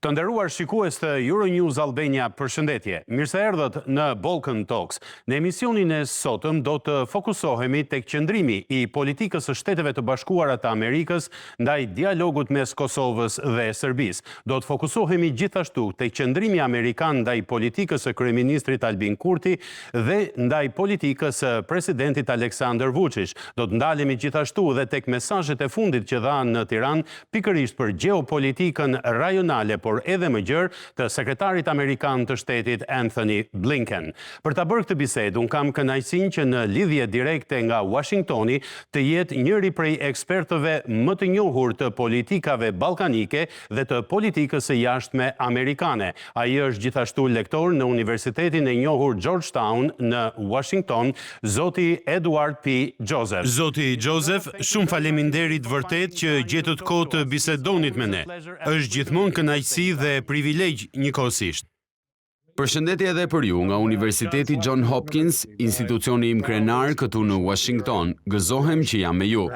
Të nderuar shikues të Euronews Albania, përshëndetje. Mirë se erdhët në Balkan Talks. Në emisionin e sotëm do të fokusohemi tek qëndrimi i politikës së Shteteve të Bashkuara të Amerikës ndaj dialogut mes Kosovës dhe Serbisë. Do të fokusohemi gjithashtu tek qëndrimi amerikan ndaj politikës së kryeministrit Albin Kurti dhe ndaj politikës së presidentit Aleksandar Vučić. Do të ndalemi gjithashtu edhe tek mesazhet e fundit që dhanë në Tiranë pikërisht për gjeopolitikën rajonale, por edhe më gjërë të sekretarit Amerikan të shtetit Anthony Blinken. Për ta bërë këtë bisedë, unë kam kënaqësinë që në lidhje direkte nga Washingtoni të jetë njëri prej ekspertëve më të njohur të politikave ballkanike dhe të politikës së jashtme amerikane. Ai është gjithashtu lektor në Universitetin e njohur Georgetown në Washington, zoti Edward P. Joseph. Zoti Joseph, shumë faleminderit vërtet që gjetët kohë të bisedonit me ne. Është gjithmonë kënaqësi dhe privilegj njëkohësisht. Përshëndetje edhe për ju nga Universiteti John Hopkins, institucioni im krenar këtu në Washington. Gëzohem që jam me ju.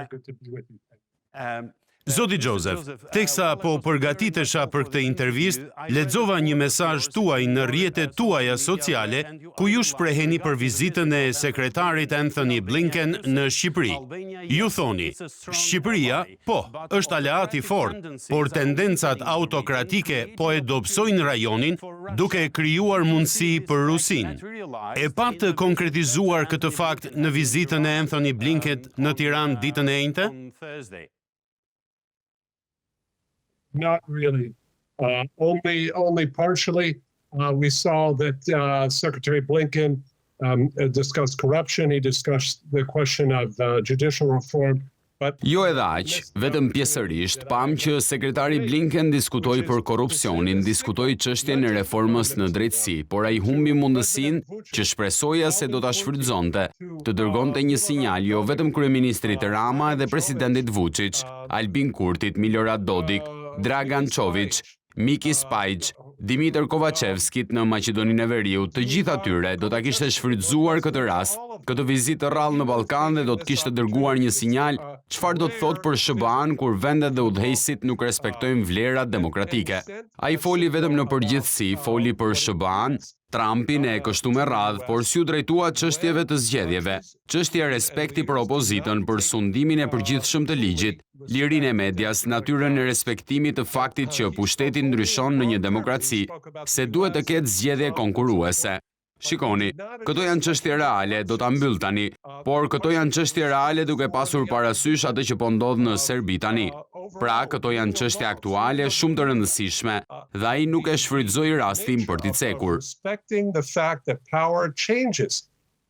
Zoti Joseph, teksa po përgatitesha për këtë intervistë, lexova një mesazh tuaj në rrjetet tuaja sociale ku ju shpreheni për vizitën e sekretarit Anthony Blinken në Shqipëri. Ju thoni, Shqipëria, po, është aleat i fortë, por tendencat autokratike po e dobësojnë rajonin duke krijuar mundësi për Rusinë. E pat të konkretizuar këtë fakt në vizitën e Anthony Blinken në Tiranë ditën e njëjtë? Not really. Only partially. We saw that Secretary Blinken discussed corruption. He discussed the question of judicial reform. Jo edhe aq, vetëm pjesërisht, pam që sekretari Blinken diskutoi për korrupsionin, diskutoi çështjen e reformës në drejtësi, por ai humbi mundësinë që shpresoja se do ta shfrytëzonte, të dërgonte një sinjal jo vetëm kryeministrit Rama edhe presidentit Vučić, Albin Kurtit, Milorad Dodik, Dragan Čović, Miki Spajç, Dimitër Kovacevskit në Maqedoninë e Veriut, të gjithë atyre do ta kishte shfrytëzuar këtë rast, këtë vizitë rrallë në Ballkan dhe do të kishte dërguar një sinjal çfarë do të thotë për SHBA-n kur vendet dhe udhëheqësit nuk respektojnë vlerat demokratike. Ai foli vetëm në përgjithësi, foli për SHBA-n, Trumpin e kështu me radhë, por s'ju drejtua çështjeve të zgjedhjeve. Çështja e respekti për opozitën, për sundimin e përgjithshëm të ligjit, lirinë e medias, natyrën e respektimit të faktit që pushteti ndryshon në një demokraci, se duhet të ketë zgjedhje konkurruese. Shikoni, këto janë çështje reale, do ta mbyll tani, por këto janë çështje reale duke pasur parasysh atë që po ndodh në Serbi tani. Pra, këto janë çështje aktuale shumë të rëndësishme dhe ai nuk e shfrytëzoi rastin për t'i cekur. Respecting the fact that power changes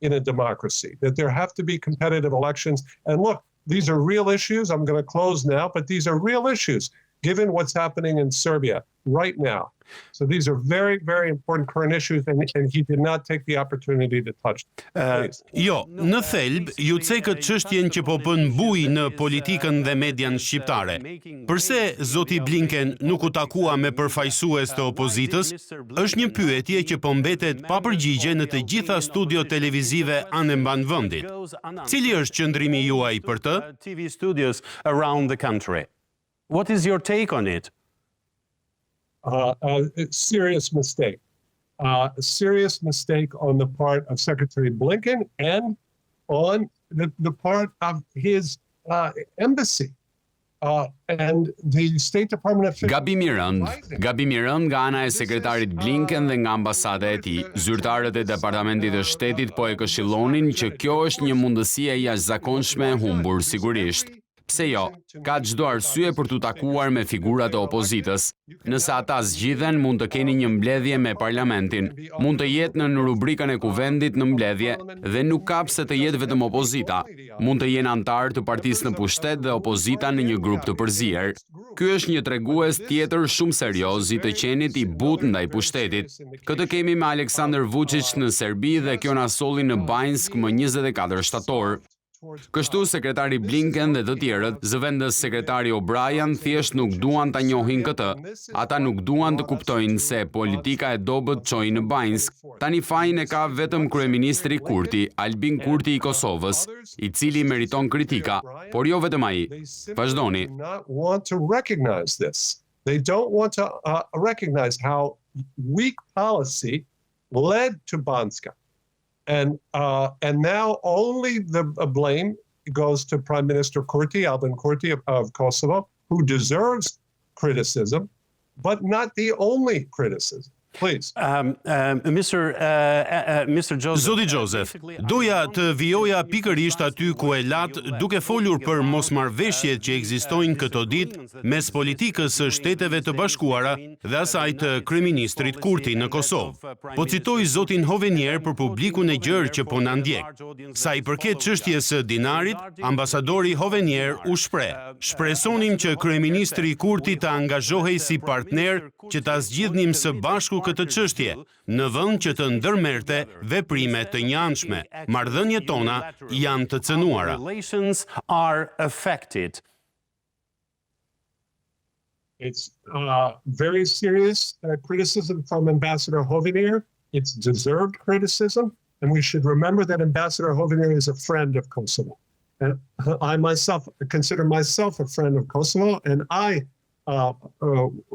in a democracy, that there have to be competitive elections. And look, these are real issues. I'm going to close now, but these are real issues given what's happening in Serbia right now. So these are very, very important current issues, and he did not take the opportunity to touch them. Jo, në thelb, ju cekët çështjen që po bën buj në politikën dhe median shqiptare. Përse zoti Blinken nuk u takua me përfaqësues të opozitës, është një pyetje që po mbetet pa përgjigje në të gjitha studiot televizive anë mban vendit. Cili është qëndrimi juaj për të? TV studios around the country. What is your take on it? A serious mistake. A serious mistake on the part of Secretary Blinken and on the part of his embassy. And the State Department officials. Gabim i rënd nga ana e sekretarit Blinken dhe nga ambasada e tij. Zyrtarët e Departamentit të Shtetit po e këshillonin që kjo është një mundësi e jashtëzakonshme e humbur sigurisht. Pse jo, ka çdo arsye për t'u takuar me figurat e opozitës. Nëse ata zgjidhen, mund të keni një mbledhje me parlamentin. Mund të jetë në rubrikën e kuvendit në mbledhje dhe nuk ka pse të jetë vetëm opozita. Mund të jenë antar të partisë në pushtet dhe opozita në një grup të përzier. Ky është një tregues tjetër shumë serioz i të qenit i butë ndaj pushtetit. Këtë kemi me Aleksandar Vučić në Serbi dhe kjo na solli në Banjsk më 24 shtator. Kështu sekretari Blinken dhe të tjerët, zëvendës sekretari O'Brien, thjesht nuk duan ta njohin këtë. Ata nuk duan të kuptojnë se politika e dobët çoi në Banjsk. Tani fajin e ka vetëm kryeministri Kurti, Albin Kurti i Kosovës, i cili meriton kritika, por jo vetëm ai. Vazhdoni. They don't want to recognize how weak policy led to Banska. And now only the blame goes to Prime Minister Kurti, Albin Kurti of Kosovo, who deserves criticism, but not the only criticism. Please. Mr. Joseph. Zoti Joseph, doja të vijoja pikërisht aty ku e lat duke folur për mosmarrveshjet që ekzistojnë këto ditë mes politikës së Shteteve të Bashkuara dhe asaj të kryeministrit Kurti në Kosovë. Po citoj zotin Hovenier për publikun e gjerë që po na ndjek. Sa i përket çështjes së dinarit, ambasadori Hovenier u shpreh: "Shpresonim që kryeministri Kurti të angazhohej si partner që ta zgjidhnim së bashku këtë çështje, në vend që të ndërmerrte veprime të njëanshme. Marrëdhëniet tona janë të cënuara." It's very serious criticism from Ambassador Hovenier. It's deserved criticism, and we should remember that Ambassador Hovenier is a friend of Kosovo. And I myself consider myself a friend of Kosovo, and I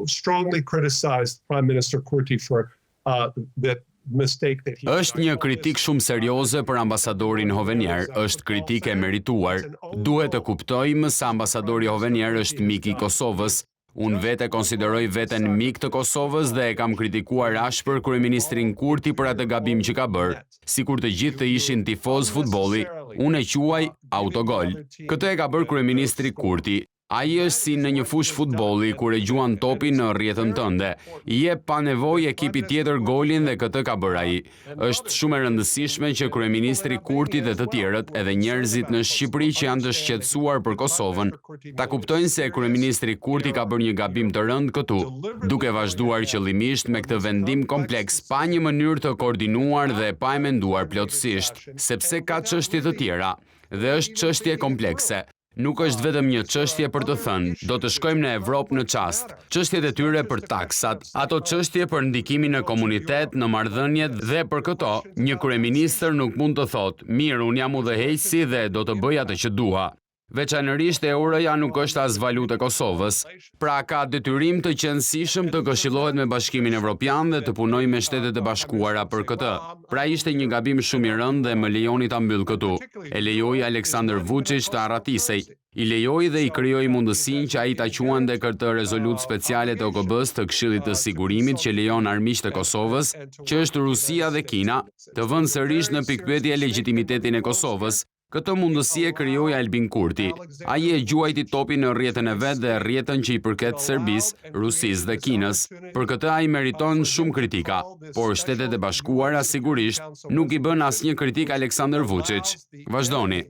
strongly criticized Prime Minister Kurti for that mistake that he... Është një kritik shumë serioze për ambasadorin Hovenier, është kritik e merituar. Duhet të kuptojmë se ambasadori Hovenier është mik i Kosovës. Unë vete konsideroj veten mik të Kosovës dhe e kam kritikuar ashpër kryeministrin Kurti për atë gabim që ka bërë. Sikur të gjithë të ishin tifoz futbolli, unë e quaj autogol. Këtë e ka bërë kryeministri Kurti. Ai është si në një fush futbolli kur e gjuan topin në rrjetën tënde. I jep pa nevojë ekipit tjetër golin dhe këtë ka bërë ai. Është shumë e rëndësishme që kryeministri Kurti dhe të tjerët, edhe njerëzit në Shqipëri që janë të shqetësuar për Kosovën, ta kuptojnë se kryeministri Kurti ka bërë një gabim të rëndë këtu, duke vazhduar qëllimisht me këtë vendim kompleks pa një mënyrë të koordinuar dhe pa e menduar plotësisht, sepse ka çështje të tjera dhe është çështje komplekse. Nuk është vetëm një çështje për të thënë, do të shkojmë në Evropë në çast. Çështjet e tyre për taksat, ato çështje për ndikimin në komunitet, në marrëdhëniet dhe për këto, një kryeministër nuk mund të thotë, mirë, unë jam udhëheqësi dhe do të bëj atë që dua. Veçanërisht euroja nuk është as valutë e Kosovës, pra ka detyrim të qëndësishëm të këshillohet me Bashkimin Evropian dhe të punojë me Shtetet e Bashkuara për këtë. Pra ishte një gabim shumë i rëndë dhe më lejoni ta mbyll këtu. E lejoi Aleksandar Vučić të arratisej. I lejoi dhe i krijoi mundësinë që ai ta quante këtë rezolutë speciale të OKB-s të Këshillit të Sigurimit që lejon armiqtë e Kosovës, që është Rusia dhe Kina, të vënë sërish në pikpyetje legitimitetin e Kosovës. Këtë mundësi e krijoi Albin Kurti. Ai e gjuajti topin në rrjetën e vet dhe rrjetën që i përket Serbisë, Rusisë dhe Kinës. Për këtë ai meriton shumë kritika, por Shtetet e Bashkuara sigurisht nuk i bën asnjë kritik Aleksandar Vučić. Vazhdoni.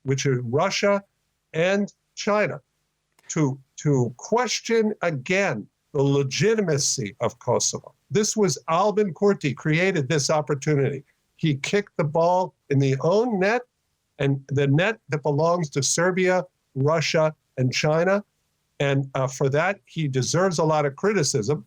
Which are Russia and China to question again the legitimacy of Kosovo. This was Albin Kurti created this opportunity. He kicked the ball in the own net, and the net that belongs to Serbia, Russia, and China. And for that, he deserves a lot of criticism.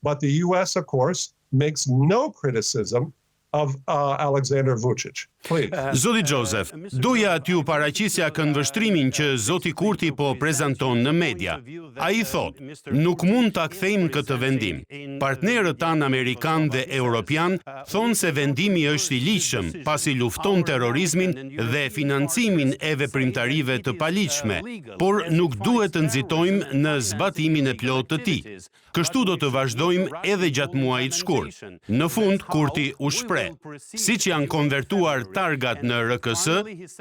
But the U.S., of course, makes no criticism of Aleksandar Vučić. Please. Zoti Joseph, doja t'ju paraqisja këndvështrimin që zoti Kurti po prezanton në media. Ai thot, nuk mund ta kthejmë këtë vendim. Partnerët tanë amerikan dhe europian thonë se vendimi është i ligjshëm, pasi lufton terrorizmin dhe financimin e veprimtarive të paligjshme, por nuk duhet të nxitojmë në zbatimin e plotë të tij. Kështu do të vazhdojmë edhe gjatë muajit shkurt. Në fund, Kurti u shpreh, siç janë konvertuar targat në RKS,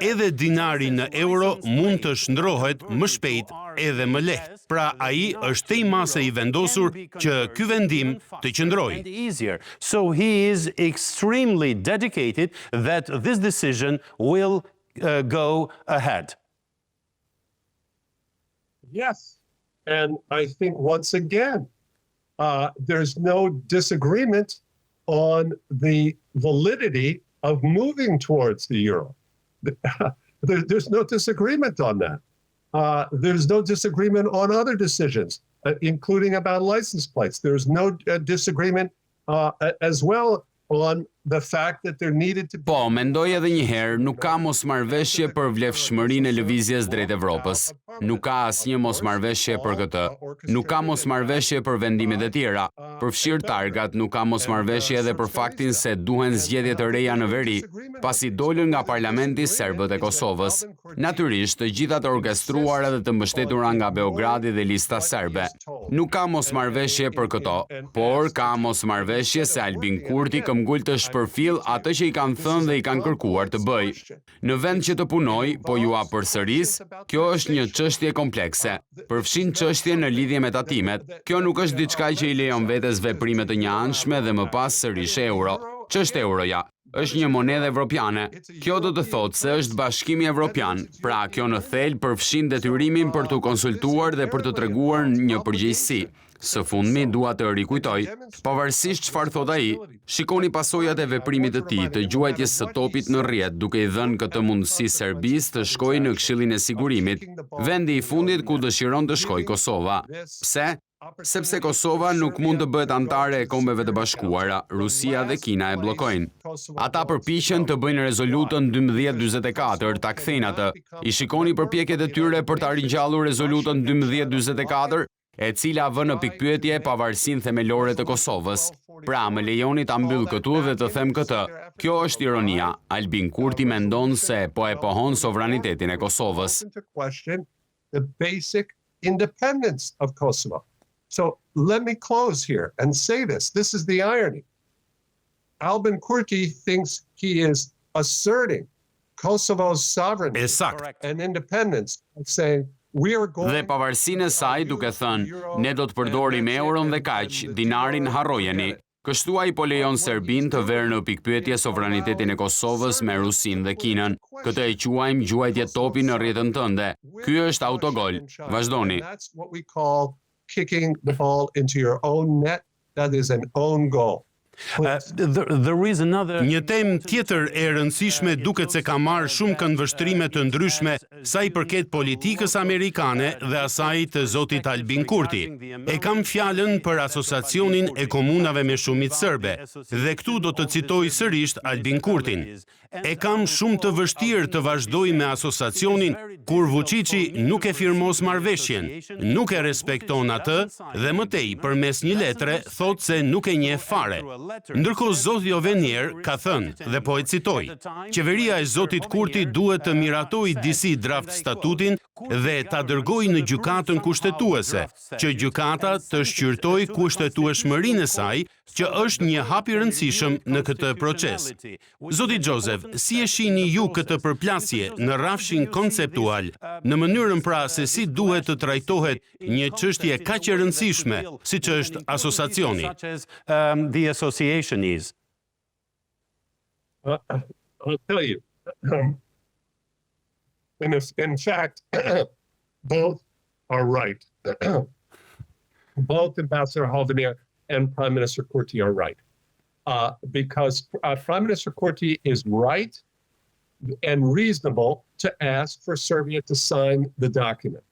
edhe dinari në euro mund të shndrohet më shpejt edhe më lehtë. Pra ai është tej mase i vendosur që ky vendim të qëndrojë. So he is extremely dedicated that this decision will go ahead. Yes. And I think once again, there's no disagreement on the validity of moving towards the euro. There's no disagreement on that. There's no disagreement on other decisions, including about license plates. There's no disagreement as well on the fact that there needed to be Po, mendoj edhe një herë, nuk ka mosmarrveshje për vlefshmërinë e lëvizjes drejt Evropës. Nuk ka asnjë mosmarrveshje për këtë. Nuk ka mosmarrveshje për vendimet e tjera. Përfshir targat, nuk ka mosmarrveshje edhe për faktin se duhen zgjedhje të reja në veri, pasi dolën nga parlamenti serbët e Kosovës. Natyrisht, të gjitha të orkestruara dhe të mbështetura nga Beogradi dhe lista serbe. Nuk ka mosmarrveshje për këto, por ka mosmarrveshje se Albin Kurti këmbgul të përfill atë që i kanë thënë dhe i kanë kërkuar të bëj. Në vend që të punoj, po ju a përsëris, kjo është një çështje komplekse. Përfshin çështje në lidhje me tatimet. Kjo nuk është diçka që i lejon vetes veprime të njëanshme dhe më pas sërish euro. Ç'është euroja? Është një monedhë evropiane. Kjo do të thotë se është bashkimi evropian. Pra, kjo në thelb përfshin detyrimin për të konsultuar dhe për të treguar një përgjegjësi. Së fundmi dua të rikujtoj, pavarësisht çfarë thot ai, shikoni pasojat e veprimit të tij të gjuajtjes së topit në rrjet, duke i dhënë këtë mundësi Serbisë të shkojë në Këshillin e Sigurimit, vendi i fundit ku dëshiron të shkojë Kosova. Pse? Sepse Kosova nuk mund të bëhet antare e Kombeve të Bashkuara, Rusia dhe Kina e bllokojnë. Ata përpiqen të bëjnë rezolutën 1244, ta kthejnë atë. I shikoni përpjekjet e tyre për ta ringjallur rezolutën 1244, e cila vë në pikpyetje pavarësinë themelore të Kosovës. Pra, më lejoni ta mbyll këtu dhe të them këtë. Kjo është ironia. Albin Kurti mendon se po e pohon sovranitetin e Kosovës. The basic independence of Kosovo. So let me close here and say this. This is the irony. Albin Kurti thinks he is asserting Kosovo's sovereignty and independence, saying Dhe pavarësinë e saj duke thënë, ne do të përdorim euron dhe kaq, dinarin harrojeni. Kështu ai po lejon Serbin të verë në pikpyetje sovranitetin e Kosovës me Rusinë dhe Kinën. Këtë e quajmë gjuajtje topi në rrjetën tënde. Ky është autogol. Vazhdoni. That's what we call kicking the ball into your own net. That is an own goal. Një temë tjetër e rëndësishme duket se ka marrë shumë këndvështrime të ndryshme sa i përket politikës amerikane dhe asaj të zotit Albin Kurti. E kam fjalën për asociacionin e komunave me shumicë serbe, dhe këtu do të citoj sërish Albin Kurtin. E kam shumë të vështirë të vazhdoj me asociacionin kur Vučići nuk e firmos marrëveshjen, nuk e respekton atë dhe mëtej përmes një letre thot se nuk e njeh fare. Ndërkohë zoti Jovenier ka thënë, dhe po e citoj, qeveria e zotit Kurti duhet të miratojë disi draft statutin dhe ta dërgojë në gjykatën kushtetuese, që gjykata të shqyrtojë kushtetueshmërinë e saj, që është një hap i rëndësishëm në këtë proces. Zoti Joseph, si e shihni ju këtë përplasje në rrafshin konceptual, në mënyrën pra se si duhet të trajtohet një çështje kaq e rëndësishme, siç është asociacioni? I'll tell you. In fact, both are right. Both Ambassador Hovenier and Prime Minister Kurti are right. Because Prime Minister Kurti is right and reasonable to ask for Serbia to sign the document.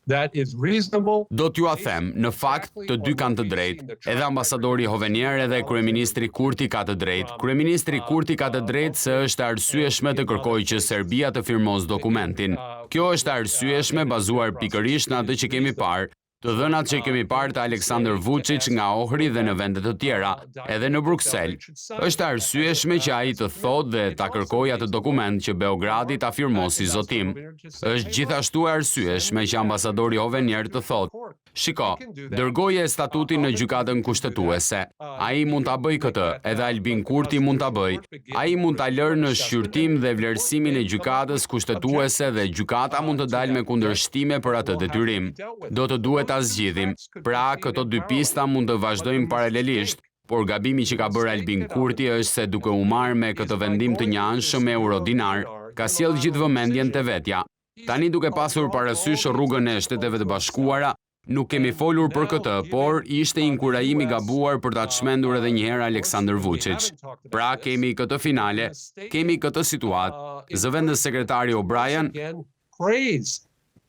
That is reasonable. Do t'ju a them, në fakt të dy kanë të drejtë. Edhe ambasadori Hovenier edhe kryeministri Kurti ka të drejtë. Kryeministri Kurti ka të drejtë se është arsyeshme të kërkojë që Serbia të firmos dokumentin. Kjo është arsyeshme bazuar pikërisht në atë që kemi parë. Të dhënat që kemi parë të Aleksandar Vučić nga Ohri dhe në vendet të tjera, edhe në Bruksel. Është arsyeshme që ai të thotë dhe ta kërkojë atë dokument që Beogradi ta firmosi zotim. Është gjithashtu arsyeshme që ambasadori Hovenier të thotë, shiko, dërgoje statutin në gjykatën kushtetuese. Ai mund ta bëjë këtë, edhe Albin Kurti mund ta bëjë. Ai mund ta lërë në shqyrtim dhe vlerësimin e gjykatës kushtetuese dhe gjykata mund të dalë me kundërshtime për atë detyrim. Do të duhet ta zgjidhim. Pra, këto dy pista mund të vazhdojmë paralelisht, por gabimi që ka bërë Albin Kurti është se duke u marrë me këtë vendim të njëanshëm euro-dinar, ka sjell gjithë vëmendjen te vetja. Tani duke pasur parasysh rrugën e Shteteve të Bashkuara, nuk kemi folur për këtë, por ishte inkurajim i gabuar për ta çmendur edhe një herë Aleksandar Vučić. Pra, kemi këtë finale, kemi këtë situatë. Zëvendës sekretari O'Brien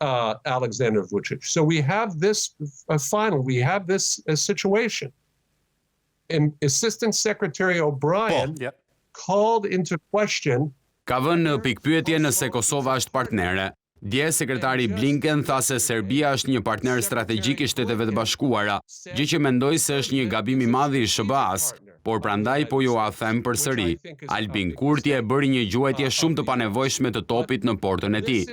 Alexander Vučić. So we have this final, we have this situation. And Assistant Secretary O'Brien called into question. Ka vënë në pikpyetje nëse Kosova është partnere. Dje sekretari Blinken tha se Serbia është një partner strategjik i Shteteve të Bashkuara, gjë që mendoj se është një gabim i madh i SHBA-s, por prandaj po ju a them përsëri. Albin Kurti e bëri një gjuajtje shumë të panevojshme të topit në portën e tij.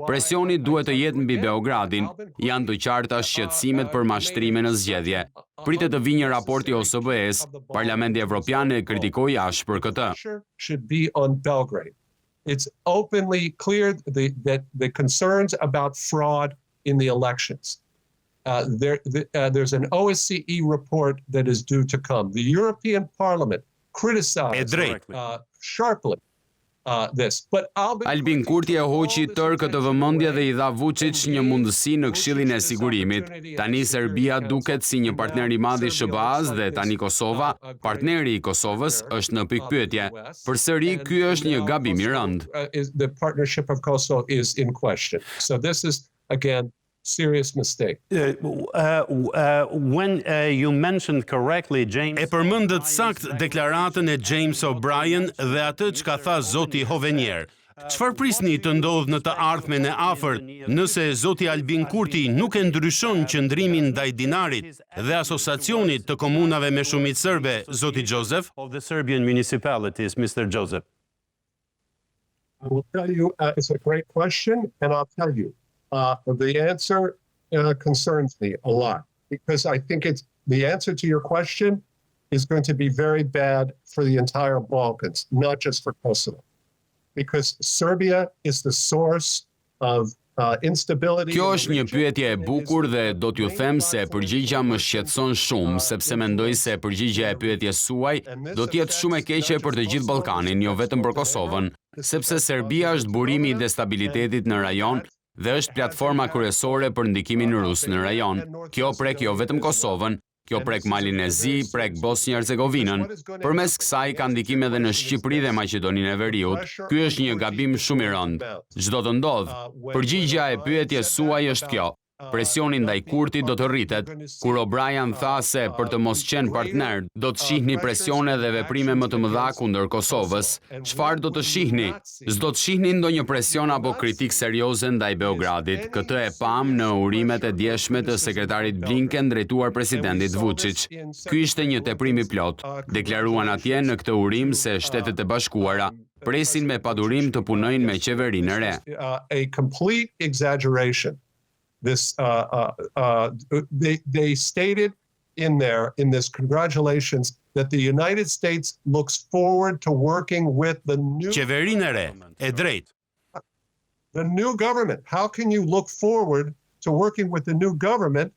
Presioni duhet të jetë mbi Beogradin, janë të qarta shqetësimet për mashtrime në zgjedhje. Pritet të vijë një raport i OSBE-s, Parlamenti Evropian e kritikoi ashpër këtë. Should be on Belgrade. It's openly clear that the concerns about fraud in the elections. There's an OSCE report that is due to come. The European Parliament criticized sharply this. But Albin Kurti e hoqi tërë këtë vëmendje dhe i dha Vučić një mundësi në Këshillin e Sigurimit. Tani Serbia duket si një partner i madh i SHBA-s dhe tani Kosova, partneri i Kosovës, është në pikpyetje. Përsëri, ky është një gabim i rëndë. The partnership of Kosovo is in question. So this is again serious mistake. When you mentioned correctly, James... E përmendët sakt deklaratën e James O'Brien dhe atë çka tha zoti Hovenier. Çfarë prisni të ndodhë në të ardhmen e afërt nëse zoti Albin Kurti nuk e ndryshon qëndrimin ndaj dinarit dhe asociacionit të komunave me shumicë serbe, zoti Joseph? Of the Serbian municipalities, Mr. Joseph. I will tell you, it's a great question, and I'll tell you. The answer concerns me a lot because I think the answer to your question is going to be very bad for the entire Balkans, not just for Kosovo. Because Serbia is the source of instability. Kjo është një pyetje e bukur dhe do t'ju them se përgjigja më shqetëson shumë, sepse mendoj se përgjigja e pyetjes suaj do t'jetë shumë e keqe për të gjithë Ballkanin, jo vetëm për Kosovën, sepse Serbia është burimi i destabilitetit në rajon dhe është platforma kryesore për ndikimin rus në rajon. Kjo prek jo vetëm Kosovën, kjo prek Malin e Zi, prek Bosnjë-Hercegovinën. Përmes kësaj ka ndikim edhe në Shqipëri dhe Maqedoninë e Veriut. Ky është një gabim shumë i rëndë. Çdo të ndodh, përgjigjja e pyetjes suaj është kjo. Presioni ndaj Kurtit do të rritet. Kur O'Brien tha se për të mos qenë partner, do të shihni presione dhe veprime më të mëdha kundër Kosovës. Çfarë do të shihni? S'do të shihni ndonjë presion apo kritik serioze ndaj Beogradit. Këtë e pam në urimet e djeshme të sekretarit Blinken drejtuar presidentit Vučić. Ky ishte një teprim i plot. Deklaruan atje në këtë urim se Shtetet e Bashkuara presin me padurim të punojnë me qeverinë e re. A complete exaggeration. This they stated in this congratulations that the United States looks forward to working with the new Qeverinë e re, e drejtë. The new government. How can you look forward to working with the new government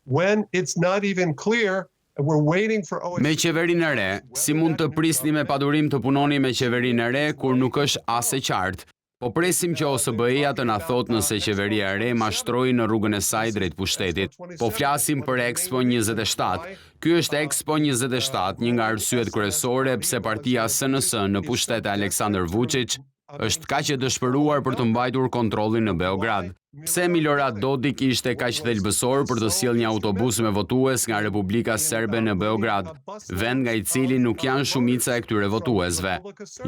when it's not even clear and we're waiting for Me qeverinë e re, si mund të prisni me padurim të punoni me qeverinë e re kur nuk është as e qartë? Po presim që OSBE-ja të na thot nëse qeveria e re mashtroi në rrugën e saj drejt pushtetit. Po flasim për Expo 27. Ky është Expo 27, një nga arsyet kryesore pse partia SNS në pushtet e Aleksandar Vučić është kaq e dëshpëruar për të mbajtur kontrollin në Beograd. Pse Milorad Dodik ishte kaq thelbësor për të sjellë një autobus me votues nga Republika Serbe në Beograd, vend nga i cili nuk janë shumica e këtyre votuesve.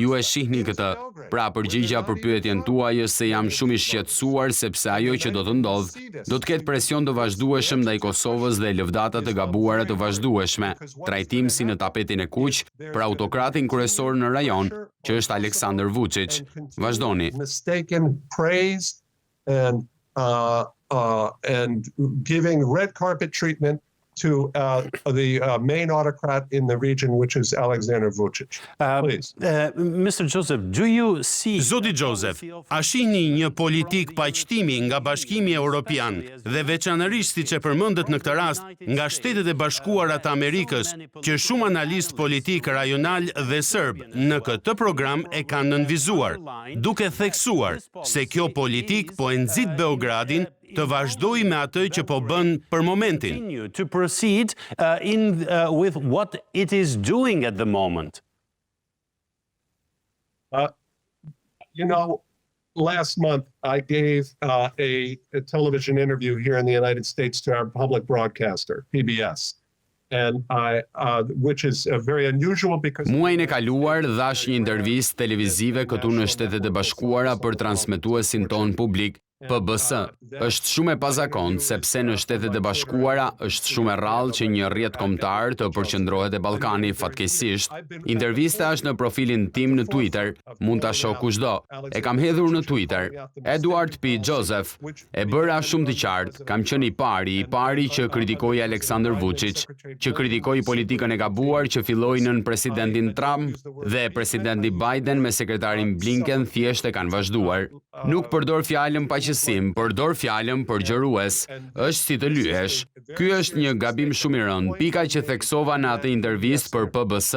Ju e shihni këtë. Pra përgjigja për pyetjen tuaj është se jam shumë i shqetësuar sepse ajo që do të ndodh, do të ketë presion të vazhdueshëm ndaj Kosovës dhe lëvdata të gabuara të vazhdueshme, trajtim si në tapetin e kuq për autokratin kryesor në rajon, që është Aleksandar Vučić. Vazhdoni. Mistaken praise and giving red carpet treatment to the main autocrat in the region, which is Aleksandar Vučić. Please. Mr. Joseph, do you see... Zoti Joseph, a shihni një politik paqëtimi nga Bashkimi Evropian dhe veçanërisht siç e përmendet në këtë rast nga Shtetet e Bashkuara të Amerikës, që shumë analistë politik rajonal dhe serb në këtë program e kanë nënvizuar, duke theksuar se kjo politik po e nxit Beogradin të vazhdoj me atë që po bën për momentin. To proceed with what it is doing at the moment. Last month I gave a television interview here in the United States to our public broadcaster, PBS. which is very unusual because Muajin e kaluar dhash një intervistë televizive këtu në Shtetet e Bashkuara për transmetuesin ton publik, PBS. Është shumë e pazakontë sepse në Shtetet e Bashkuara është shumë e rrallë që një rrjet kombëtar të përqendrohet te Ballkani fatkeqësisht. Intervista është në profilin tim në Twitter, mund ta shoh kushdo. E kam hedhur në Twitter. Edward P. Joseph e bëra shumë të qartë, kam qenë i pari që kritikoi Aleksandar Vučić, që kritikoi politikën e gabuar që filloi nën presidentin Trump dhe presidenti Biden me sekretarin Blinken thjesht e kanë vazhduar. Nuk përdor fjalën paqësim, përdor fjalën përgjërues. Është si të lyesh. Ky është një gabim shumë i rëndë. Pika që theksova në atë intervistë për PBS,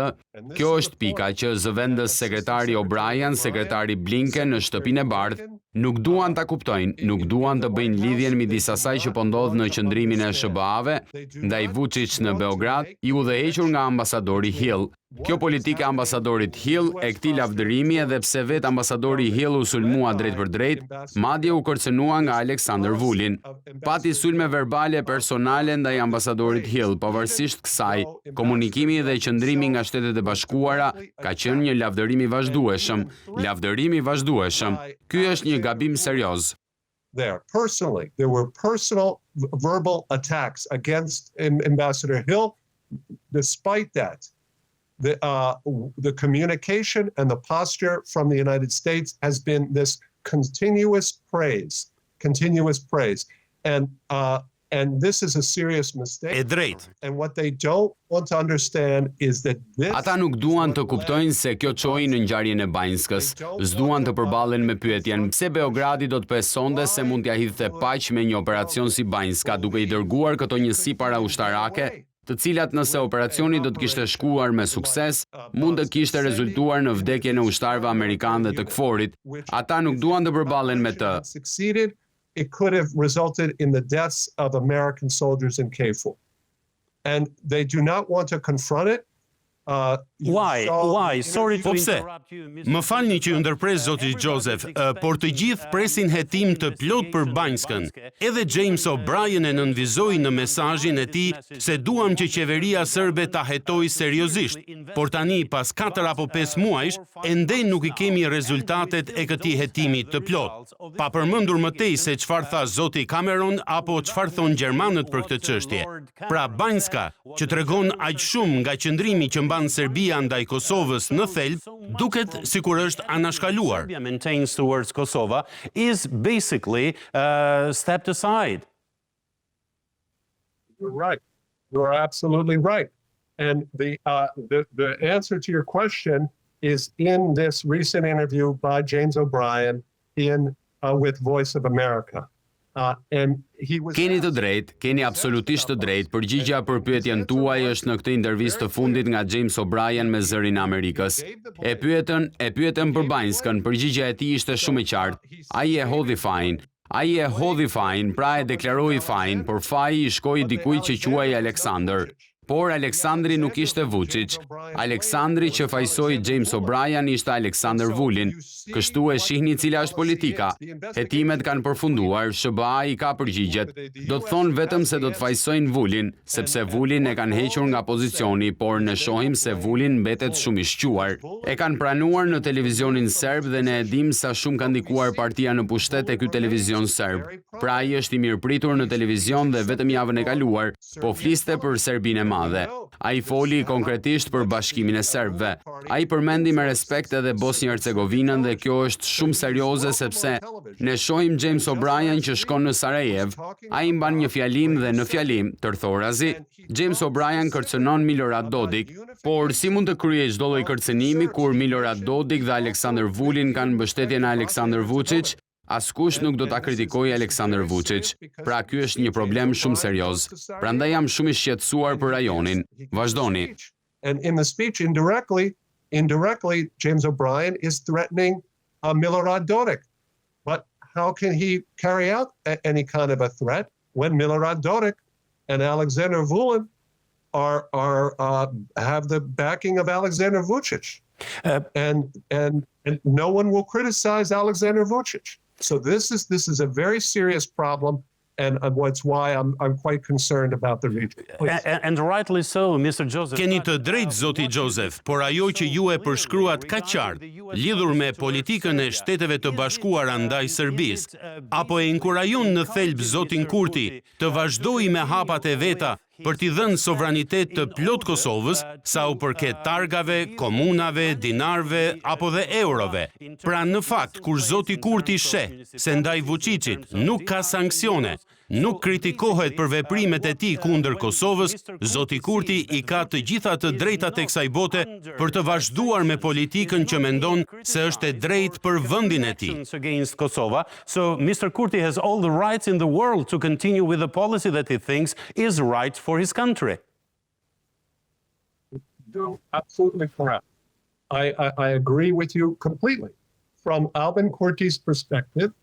kjo është pika që zëvendës sekretari O'Brien, sekretari Blinken në shtëpinë e bardhë, nuk duan ta kuptojnë, nuk duan të bëjnë lidhjen midis asaj që po ndodh në qendrimin e SHBA-ve ndaj Vučić në Beograd, i udhëhequr nga ambasadori Hill. Kjo politikë e ambasadorit Hill e këtij lavdërimi edhe pse vetë ambasadori Hill u sulmua drejt për drejt, madje u kërcënua nga Aleksandar Vulin. Pati sulme verbale personale ndaj ambasadorit Hill, pavarësisht kësaj, komunikimi dhe qëndrimi nga Shtetet e Bashkuara ka qenë një lavdërim i vazhdueshëm, Ky është një gabim serioz. There were personal verbal attacks against Ambassador Hill. Despite that, the communication and the posture from the United States has been this continuous praise. And this is a serious mistake. E drejt. And what they don't want to understand is that this... Ata nuk duan të kuptojnë se kjo çoi në ngjarjen e Banjskës. S'duan të përballen me pyetjen pse Beogradi do të pesonte se mund t'ia hidhte paq me një operacion si Banjska, duke i dërguar këto njësi paraushtarake, të cilat nëse operacioni do të kishte shkuar me sukses, mund të kishte rezultuar në vdekjen e ushtarëve amerikanë dhe të KFOR-it. Ata nuk duan të përballen me të. It could have resulted in the deaths of American soldiers in KFOR. And they do not want to confront it. Why? Sorry to Po pse? interrupt you, Mr. Më falni që ju ndërpres zoti Joseph, por të gjithë presin hetim të plot për Banjskën. Edhe James O'Brien e nënvizoi në mesazhin e tij se duam që qeveria serbe ta hetojë seriozisht, por tani pas 4 apo 5 muajsh ende nuk i kemi rezultatet e këtij hetimi të plot. Pa përmendur më tej se çfarë tha zoti Cameron apo çfarë thon gjermanët për këtë çështje. Pra Banjska, që tregon aq shumë nga qëndrimi që mban Serbia ndaj Kosovës në thelb, duket sikur është anashkaluar. Serbia maintains towards Kosovo is basically stepped aside. You're right. You're absolutely right. And the answer to your question is in this recent interview by James O'Brien with Voice of America. Keni të drejtë, keni absolutisht të drejtë. Përgjigjja për pyetjen tuaj është në këtë intervistë të fundit nga James O'Brien me zërin e Amerikës. E pyetën për Banjskën, përgjigjja e tij ishte shumë e qartë. Ai e hodhi fajin, pra e deklaroi fajin, por faji i shkoi dikujt që quhej Aleksandar. Por Aleksandri nuk ishte Vučić. Aleksandri që fajsoi James O'Brien ishte Aleksandar Vulin. Kështu e shihni cila është politika. Hetimet kanë përfunduar, SHBA i ka përgjigjet. Do të thonë vetëm se do të fajsojnë Vulin, sepse Vulin e kanë hequr nga pozicioni, por ne shohim se Vulin mbetet shumë i shquar. E kanë pranuar në televizionin serb dhe ne e dim sa shumë ka ndikuar partia në pushtet e ky televizion serb. Pra ai është i mirëpritur në televizion dhe vetëm javën e kaluar po fliste për Serbinë e madhe. Ai foli konkretisht për bashkimin e serbëve. Ai përmendi me respekt edhe Bosnjë-Hercegovinën dhe kjo është shumë serioze sepse ne shohim James O'Brien që shkon në Sarajev. Ai mban një fjalim dhe në fjalim, tërthorazi, James O'Brien kërcënon Milorad Dodik, por si mund të kryej çdo lloj kërcënimi kur Milorad Dodik dhe Aleksandar Vulin kanë mbështetjen e Aleksandar Vučić? Askush nuk do ta kritikojë Aleksandar Vučić. Pra ky është një problem shumë serioz. Prandaj jam shumë i shqetësuar për rajonin. Vazhdoni. And in the speech indirectly James O'Brien is threatening Milorad Dodik. But how can he carry out any kind of a threat when Milorad Dodik and Aleksandar Vulin have the backing of Aleksandar Vučić? And no one will criticize Aleksandar Vučić. So this is a very serious problem. And what's why I'm quite concerned about the region. And rightly so, Mr. Joseph. Keni të drejtë, zoti Joseph, por ajo që ju e përshkruat kaq qartë, lidhur me politikën e Shteteve të Bashkuara ndaj Serbisë, apo e inkurajon në thelb zotin Kurti të vazhdojë me hapat e veta për t'i dhënë sovranitet të plot Kosovës, sa u përket targave, komunave, dinarve apo dhe eurove. Pra në fakt, kur zoti Kurti sheh se ndaj Vučićit nuk ka sanksione, nuk kritikohet për veprimet e tij kundër Kosovës, zoti Kurti i ka të gjitha të drejtat e kësaj bote për të vazhduar me politikën që mendon se është e drejtë për vendin e tij. Against Kosovo. So Mr. Kurti has all the rights in the world to continue with the policy that he thinks is right for his country. No, absolutely correct. I agree with you completely. From Albin Kurti's perspective,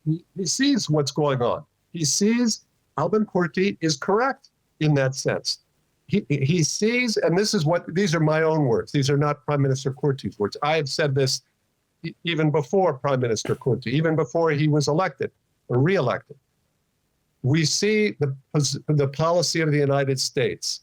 he sees what's going on. He sees Albin Kurti is correct in that sense. He sees, and these are my own words. These are not Prime Minister Kurti's words. I have said this even before Prime Minister Kurti, even before he was elected or re-elected. We see the policy of the United States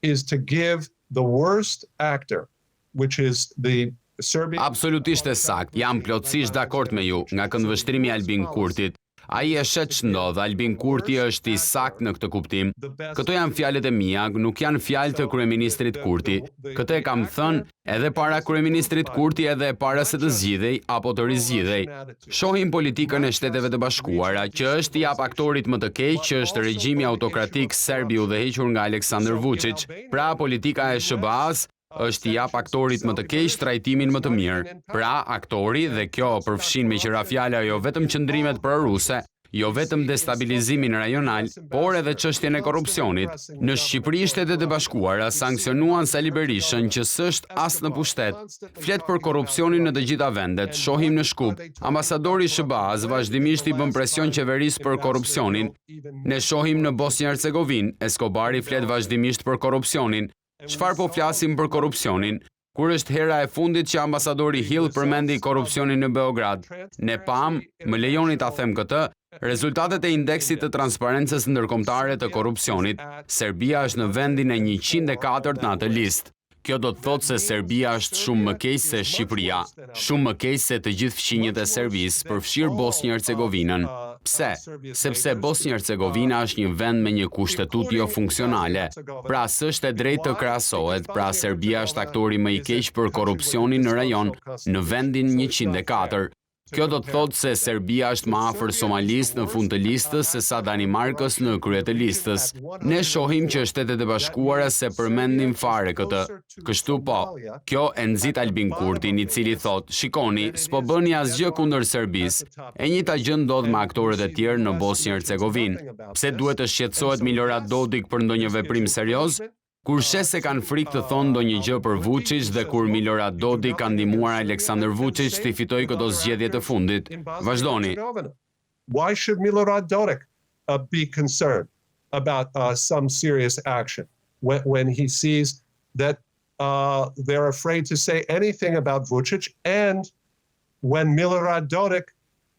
is to give the worst actor, which is the Serbia. Absolutisht e sakt, jam plotësisht dakord me ju, nga këndvështrimi i Albin Kurtit. Ai e shet ç'ndodh, Albin Kurti është i sakt në këtë kuptim. Këto janë fjalët e mia, nuk janë fjalë të kryeministrit Kurti. Këtë e kam thënë edhe para kryeministrit Kurti edhe para se të zgjidhej apo të rizgjidhej. Shohim politikën e Shteteve të Bashkuara, që është i jap aktorit më të keq, që është regjimi autokratik serb i udhëhequr nga Aleksandar Vučić. Pra politika e SHBA-s është i jap aktorit më të keq trajtimin më të mirë. Pra, aktori, dhe kjo përfshin me qira fjala jo vetëm qëndrimet proruse, jo vetëm destabilizimin rajonal, por edhe çështjen e korrupsionit. Në Shqipëri, Shtetet e Bashkuara sanksionuan Sali Berishën, që s'është as në pushtet. Flet për korrupsionin në të gjitha vendet. Shohim në Shkup, ambasadori i SHBA-s vazhdimisht i bën presion qeverisë për korrupsionin. Ne shohim në Bosnjë-Hercegovinë, Eskobari flet vazhdimisht për korrupsionin. Çfarë po flasim për korrupsionin? Kur është hera e fundit që ambasadori Hill përmendi korrupsionin në Beograd? Ne pam, më lejoni ta them këtë, rezultatet e indeksit të transparencës ndërkombëtare të korrupsionit. Serbia është në vendin e 104 në atë listë. Kjo do të thotë se Serbia është shumë më keq se Shqipëria, shumë më keq se të gjithë fqinjët e Serbisë, përfshirë Bosnjë-Hercegovinën. Pse? Sepse Bosnjë-Hercegovina është një vend me një kushtetutë jo funksionale. Pra s'është e drejtë të krahasohet, pra Serbia është aktori më i keq për korrupsionin në rajon, në vendin 104. Kjo do të thotë se Serbia është më afër Somalisë në fund të listës se sa Danimarkës në krye të listës. Ne shohim që Shtetet e Bashkuara se përmendin fare këtë. Kështu po, kjo e nxit Albin Kurtin, i cili thotë, shikoni, s'po bëni asgjë kundër Serbisë. E njëjta gjë ndodh me aktorët e tjerë në Bosnjë-Hercegovinë. Pse duhet të shqetësohet Milorad Dodik për ndonjë veprim serioz? Kur shes se kanë frikë të thonë ndonjë gjë për Vučić dhe kur Milorad Dodik ka ndihmuar Aleksandar Vučić të fitojë këto zgjedhje të fundit. Vazhdoni. Why should Milorad Dodik be concerned about some serious action when he sees that they're afraid to say anything about Vučić, and when Milorad Dodik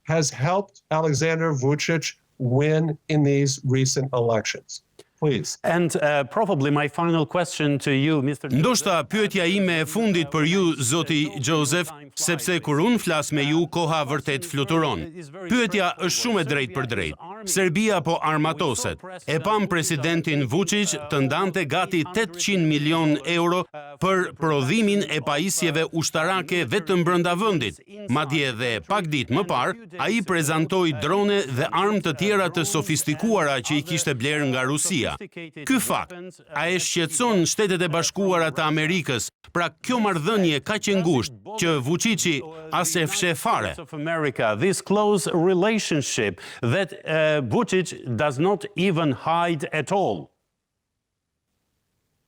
has helped Aleksandar Vučić win in these recent elections? Please. And probably my final question to you, Mr. Ndoshta pyetja ime e fundit për ju, zoti Joseph, sepse kur unë flas me ju, koha vërtet fluturon. Pyetja është shumë e drejtë për drejtë. Serbia po armatoset. E pam presidentin Vučić të ndante gati 800 milion euro për prodhimin e pajisjeve ushtarake vetëm brenda vendit. Madje dhe pak ditë më parë, ai prezantoi drone dhe armë të tjera të sofistikuara që i kishte blerë nga Rusia. Ky fakt, a e shqetëson Shtetet e Bashkuara të Amerikës, pra kjo marrëdhënie kaq e ngushtë që Vučići as e fsheh fare? Of America, this close relationship that Vučić does not even hide at all.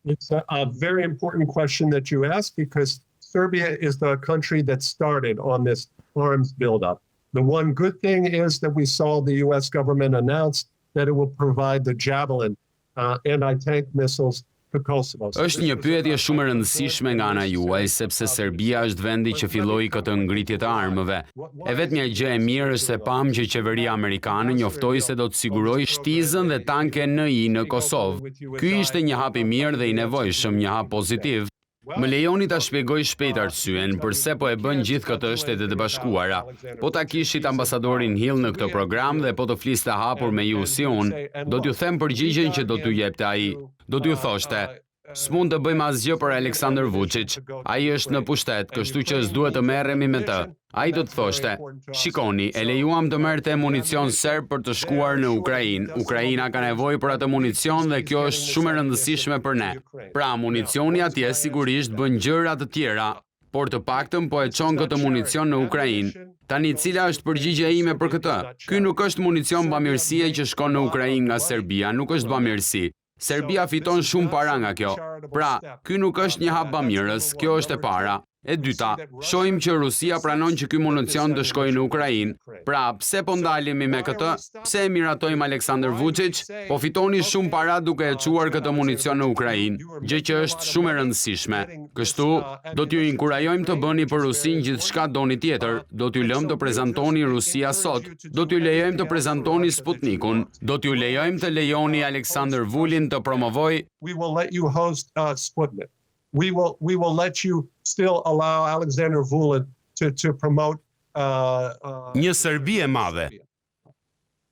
It's a very important question that you ask, because Serbia is the country that started on this arms buildup. The one good thing is that we saw the U.S. government announce that it will provide the Javelin anti-tank missiles for Kosovo. Është një pyetje shumë e rëndësishme nga ana juaj, sepse Serbia është vendi që filloi këtë ngritje të armëve. E vetmja gjë e mirë është se pam që qeveria amerikane njoftoi se do të sigurojë shtizën dhe tanke NI në Kosovë. Ky ishte një hap i mirë dhe i nevojshëm, një hap pozitiv. Më lejoni ta shpjegoj shpejt arsyen përse po e bën gjithë këtë Shtetet e Bashkuara. Po ta kishit ambasadorin Hill në këtë program dhe po të fliste hapur me ju si unë, do t'ju them përgjigjen që do t'ju jepte ai. Do t'ju thoshte: "S'mund të bëjmë asgjë për Aleksandar Vučić. Ai është në pushtet, kështu që s'duhet të merremi me të." Ai do të thoshte: "Shikoni, e lejuam të merrte municion serb për të shkuar në Ukrainë. Ukraina ka nevojë për atë municion dhe kjo është shumë e rëndësishme për ne. Pra, municioni atje sigurisht bën gjëra të tjera, por të paktën po e çon këtë municion në Ukrainë. Tani cila është përgjigjja ime për këtë? Ky nuk është municion bamirësie që shkon në Ukrainë nga Serbia, nuk është bamirësi. Serbia fiton shumë para nga kjo. Pra, ky nuk është një hap bamirës, kjo është e para. E dyta, shohim që Rusia pranon që ky municion të shkojë në Ukrainë. Pra, pse po ndalemi me këtë? Pse e miratojmë Aleksandar Vučić? Po fitoni shumë para duke e çuar këtë municion në Ukrainë, gjë që është shumë e rëndësishme. Kështu, do t'ju inkurajojmë të bëni për Rusinë gjithçka doni tjetër. Do t'ju lëmë të prezantoni Rusia sot. Do t'ju lejojmë të prezantoni Sputnikun. Do t'ju lejojmë të lejoni Aleksandar Vulin të promovojë. We will let you host Sputnik. We will let you still allow Alexander Vulin to promote Një Serbi e madhe.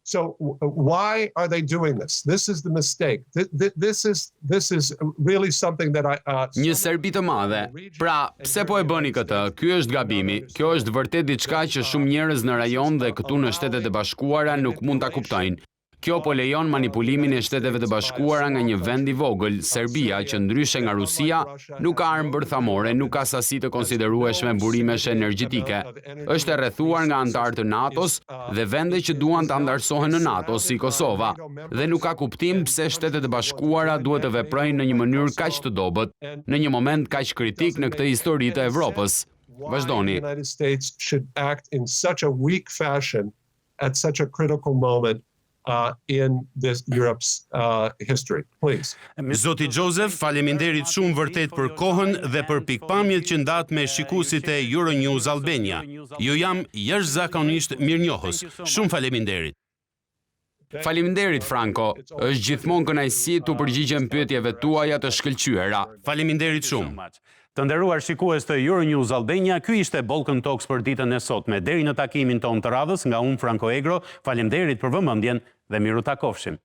So why are they doing this? This is the mistake. This is really something that Një Serbi të madhe. Pra, pse po e bëni këtë? Ky është gabimi. Kjo është vërtet diçka që shumë njerëz në rajon dhe këtu në Shtetet e Bashkuara nuk mund ta kuptojnë. Kjo po lejon manipulimin e Shteteve të Bashkuara nga një vend i vogël, Serbia, që ndryshe nga Rusia, nuk ka armë bërthamore, nuk ka sasi të konsiderueshme burimesh energjetike. Është e rrethuar nga antarë të NATO-s dhe vende që duan të antarësohen në NATO, si Kosova, dhe nuk ka kuptim pse Shtetet e Bashkuara duhet të veprojnë në një mënyrë kaq të dobët, në një moment kaq kritik në këtë histori të Evropës. Vazhdoni. The United States should act in such a weak fashion at such a critical moment in this Europe's history, please. Zoti Joseph, faleminderit shumë vërtet për kohën dhe për pikpamjet që ndat me shikuesit e Euronews Albania. Ju jam jashtëzakonisht mirënjohës. Shumë faleminderit. Faleminderit Franco, është gjithmonë kënaqësi të përgjigjem pyetjeve tuaja të shkëlqyera. Faleminderit shumë. Të nderuar shikues të Euronews Albania, ky ishte Balkan Talks për ditën e sotme. Deri në takimin ton të radhës, nga unë Franco Egro, faleminderit për vëmendjen dhe miru takofshim.